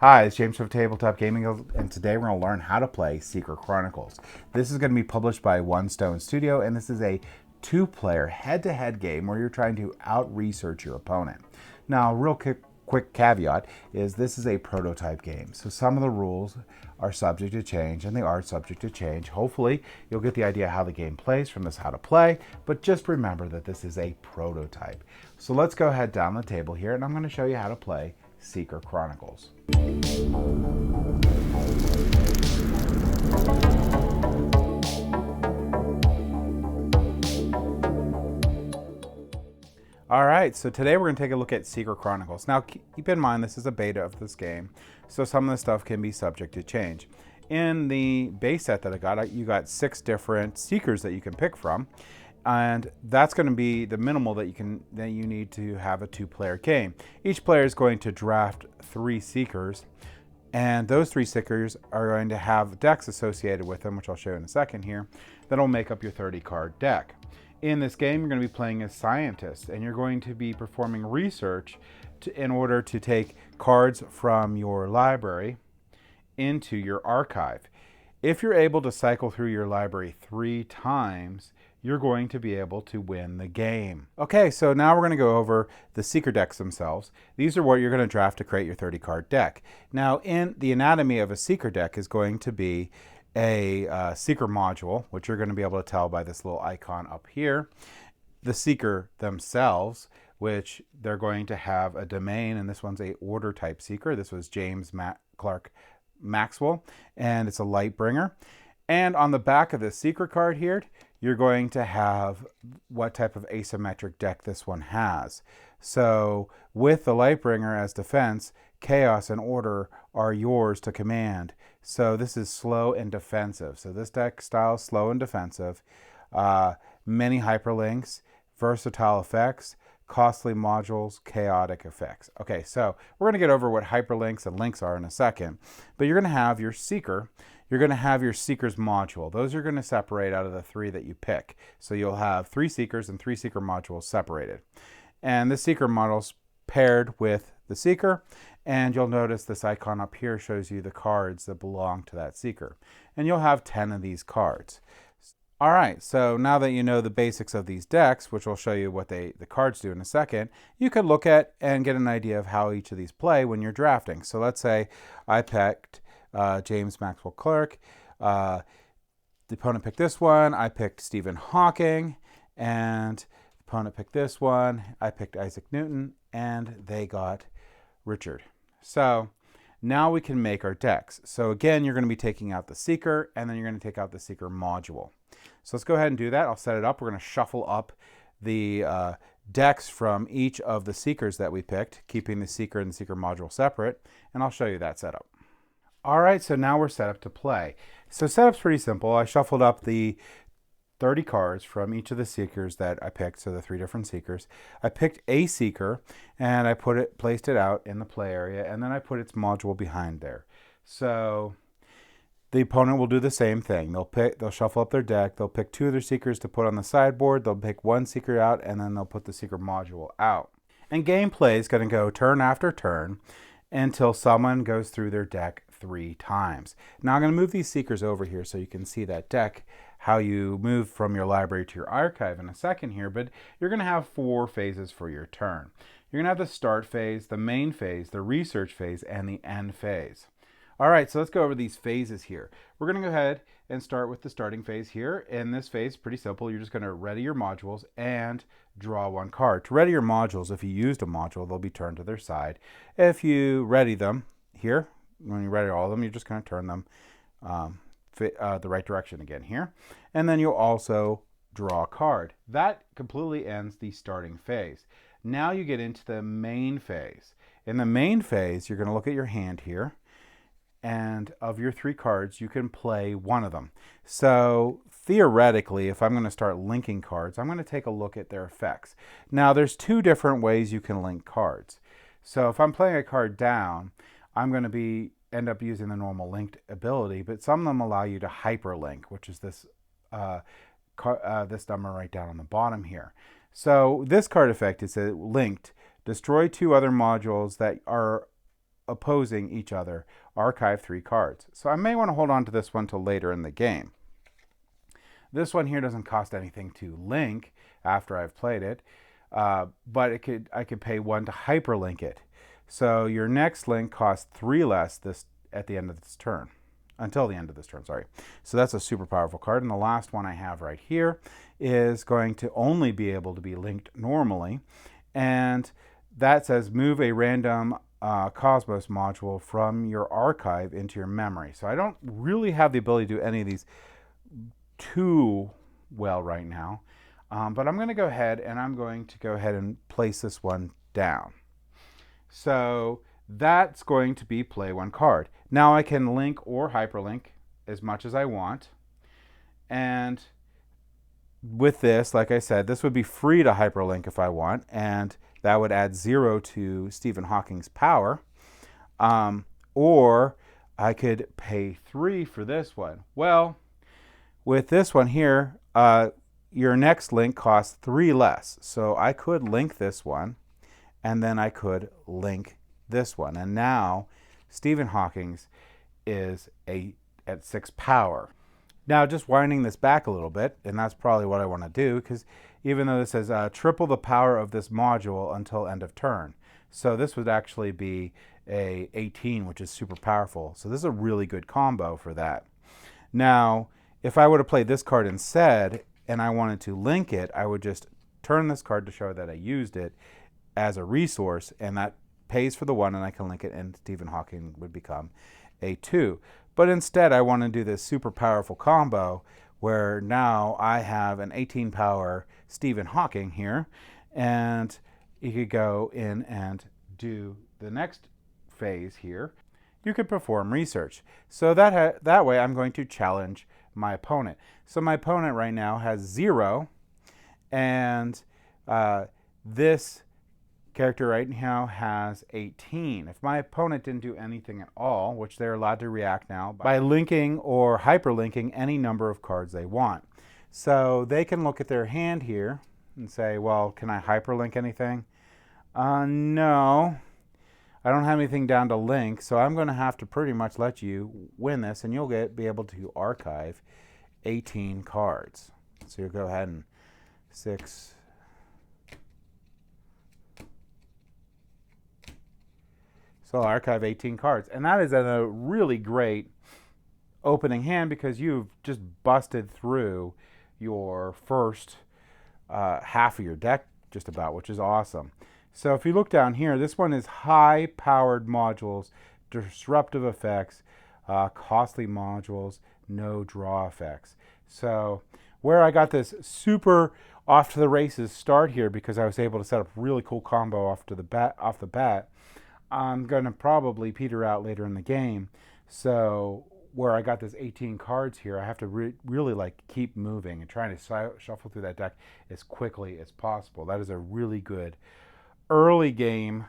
Hi, it's James from Tabletop Gaming Guild, and today we're going to learn how to play Secret Chronicles. This is going to be published by One Stone Studio, and this is a two-player head-to-head game where you're trying to out-research your opponent. Now, real quick caveat is this is a prototype game, so some of the rules are subject to change, and they are subject to change. Hopefully, you'll get the idea how the game plays from this how to play, but just remember that this is a prototype. So let's go ahead down the table here, and I'm going to show you how to play Secret Chronicles. All right, so today we're going to take a look at Secret Chronicles. Now, keep in mind this is a beta of this game, so some of the stuff can be subject to change. In the base set that I got, you got 6 different seekers that you can pick from, and that's going to be the minimal that you need to have a 2-player game. Each player is going to draft 3 seekers, and those 3 seekers are going to have decks associated with them, which I'll show you in a second here, that'll make up your 30-card deck. In this game, you're going to be playing as scientists, and you're going to be performing research in order to take cards from your library into your archive. If you're able to cycle through your library 3 times, you're going to be able to win the game. Okay, so now we're going to go over the seeker decks themselves. These are what you're going to draft to create your 30-card deck. Now, in the anatomy of a seeker deck is going to be a seeker module, which you're going to be able to tell by this little icon up here. The seeker themselves, which they're going to have a domain, and this one's a order type seeker. This was James Clerk Maxwell, and it's a light bringer. And on the back of the secret card here, you're going to have what type of asymmetric deck this one has. So with the Lightbringer as defense, chaos and order are yours to command. So this is slow and defensive. So this deck style is slow and defensive. Many hyperlinks, versatile effects, costly modules, chaotic effects. Okay, so we're going to get over what hyperlinks and links are in a second. But you're going to have your seeker. You're going to have your seeker's module. Those are going to separate out of the 3 that you pick. So you'll have 3 seekers and 3 seeker modules separated. And the seeker module's paired with the seeker. And you'll notice this icon up here shows you the cards that belong to that seeker. And you'll have 10 of these cards. All right, so now that you know the basics of these decks, which will show you what the cards do in a second, you could look at and get an idea of how each of these play when you're drafting. So let's say I picked James Maxwell Clerk. The opponent picked this one. I picked Stephen Hawking. And the opponent picked this one. I picked Isaac Newton. And they got Richard. So now we can make our decks. So again, you're going to be taking out the seeker, and then you're going to take out the seeker module. So let's go ahead and do that. I'll set it up. We're going to shuffle up the decks from each of the seekers that we picked, keeping the seeker and the seeker module separate, and I'll show you that setup. All right, so now we're set up to play. So setup's pretty simple. I shuffled up the 30 cards from each of the seekers that I picked, so the 3 different seekers. I picked a seeker, and I placed it out in the play area, and then I put its module behind there. So the opponent will do the same thing. They'll shuffle up their deck. They'll pick 2 of their seekers to put on the sideboard. They'll pick 1 seeker out, and then they'll put the seeker module out. And gameplay is going to go turn after turn until someone goes through their deck 3 times. Now I'm going to move these seekers over here so you can see that deck, how you move from your library to your archive in a second here, but you're going to have 4 phases for your turn. You're going to have the start phase, the main phase, the research phase, and the end phase. All right, so let's go over these phases here. We're going to go ahead and start with the starting phase here. In this phase, pretty simple. You're just going to ready your modules and draw 1 card. To ready your modules, if you used a module, they'll be turned to their side. If you ready them here, when you ready all of them, you're just going to turn them the right direction again here. And then you'll also draw a card. That completely ends the starting phase. Now you get into the main phase. In the main phase, you're going to look at your hand here. And of your 3 cards, you can play 1 of them. So theoretically, if I'm going to start linking cards, I'm going to take a look at their effects. Now, there's 2 different ways you can link cards. So if I'm playing a card down, I'm going to end up using the normal linked ability, but some of them allow you to hyperlink, which is this number right down on the bottom here. So this card effect is linked. Destroy 2 other modules that are opposing each other, archive 3 cards. So I may want to hold on to this one till later in the game. This one here doesn't cost anything to link after I've played it, but I could pay 1 to hyperlink it. So your next link costs 3 less at the end of this turn. Until the end of this turn, sorry. So that's a super powerful card. And the last one I have right here is going to only be able to be linked normally. And that says move a random Cosmos module from your archive into your memory. So I don't really have the ability to do any of these too well right now. But I'm going to go ahead and place this one down. So that's going to be play 1 card. Now I can link or hyperlink as much as I want. And with this, like I said, this would be free to hyperlink if I want. And that would add 0 to Stephen Hawking's power. Or I could pay 3 for this one. Well, with this one here, your next link costs 3 less. So I could link this one, and then I could link this one. And now Stephen Hawking's is at 6 power. Now just winding this back a little bit, and that's probably what I want to do, because even though this says triple the power of this module until end of turn. So this would actually be a 18, which is super powerful. So this is a really good combo for that. Now, if I would have played this card instead, and I wanted to link it, I would just turn this card to show that I used it as a resource, and that pays for the 1, and I can link it, and Stephen Hawking would become a 2. But instead, I want to do this super powerful combo where now I have an 18 power Stephen Hawking here, and you could go in and do the next phase here. You could perform research. So that way I'm going to challenge my opponent. So my opponent right now has 0, and this character right now has 18. If my opponent didn't do anything at all, which they're allowed to react now by linking or hyperlinking any number of cards they want. So they can look at their hand here and say, well, can I hyperlink anything? No, I don't have anything down to link, so I'm going to have to pretty much let you win this, and you'll be able to archive 18 cards. So you'll go ahead and 6. So I'll archive 18 cards. And that is a really great opening hand because you've just busted through your first half of your deck just about, which is awesome. So if you look down here, this one is high-powered modules, disruptive effects, costly modules, no draw effects. So where I got this super off to the races start here because I was able to set up a really cool combo off the bat, I'm going to probably peter out later in the game. So where I got this 18 cards here, I have to really like keep moving and trying to shuffle through that deck as quickly as possible. That is a really good early game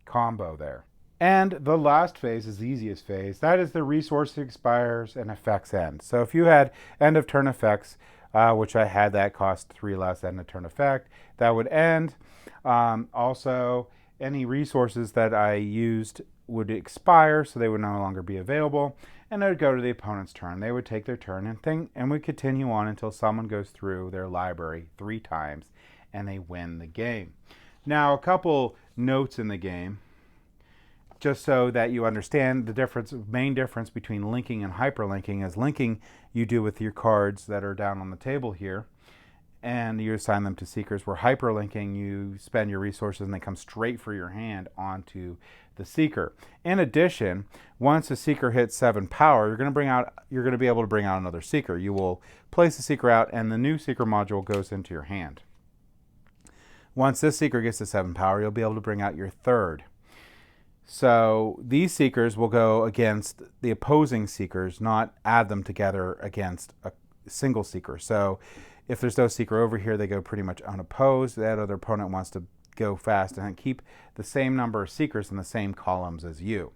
combo there. And the last phase is the easiest phase. That is the resource expires and effects end. So if you had end of turn effects, which I had, that cost 3 less end of turn effect, that would end. Also, any resources that I used would expire, so they would no longer be available, and it would go to the opponent's turn. They would take their turn and we continue on until someone goes through their library 3 times and they win the game. Now, a couple notes in the game, just so that you understand the main difference between linking and hyperlinking is linking you do with your cards that are down on the table here, and you assign them to seekers, where hyperlinking, you spend your resources and they come straight for your hand onto the seeker. In addition, once a seeker hits 7 power, you're going to be able to bring out another seeker. You will place the seeker out and the new seeker module goes into your hand. Once this seeker gets to 7 power, you'll be able to bring out your third. So these seekers will go against the opposing seekers, not add them together against a single seeker. So if there's no seeker over here, they go pretty much unopposed. That other opponent wants to go fast and keep the same number of seekers in the same columns as you.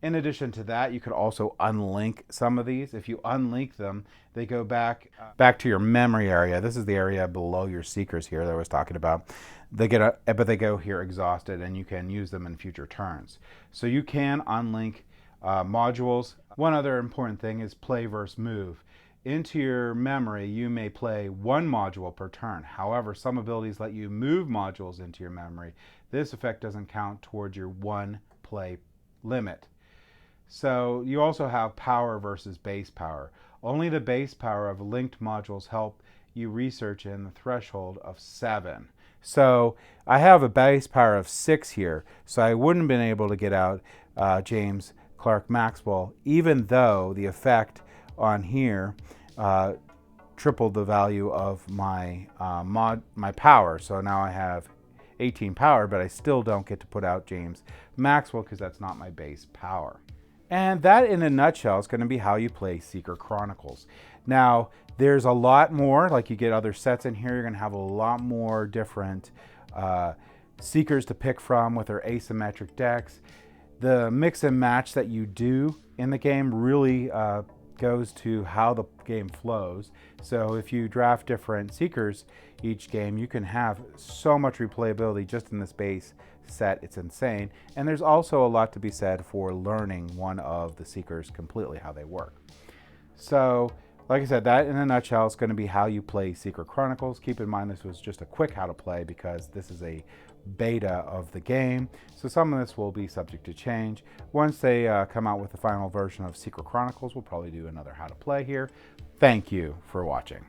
In addition to that, you could also unlink some of these. If you unlink them, they go back to your memory area. This is the area below your seekers here that I was talking about. But they go here exhausted, and you can use them in future turns. So you can unlink modules. One other important thing is play versus move. Into your memory, you may play one module per turn. However, some abilities let you move modules into your memory. This effect doesn't count towards your one play limit. So you also have power versus base power. Only the base power of linked modules help you research in the threshold of 7. So I have a base power of 6 here, so I wouldn't have been able to get out James Clerk Maxwell, even though the effect on here tripled the value of my my power. So now I have 18 power, but I still don't get to put out James Maxwell because that's not my base power. And that, in a nutshell, is going to be how you play Seeker Chronicles. Now, there's a lot more, like you get other sets in here, you're going to have a lot more different Seekers to pick from with their asymmetric decks. The mix and match that you do in the game really goes to how the game flows. So if you draft different Seekers each game, you can have so much replayability just in this base set. It's insane. And there's also a lot to be said for learning one of the Seekers completely, how they work. So like I said, that in a nutshell is going to be how you play Seeker Chronicles. Keep in mind this was just a quick how to play because this is a beta of the game. So some of this will be subject to change. Once they come out with the final version of Seeker Chronicles, we'll probably do another how to play here. Thank you for watching.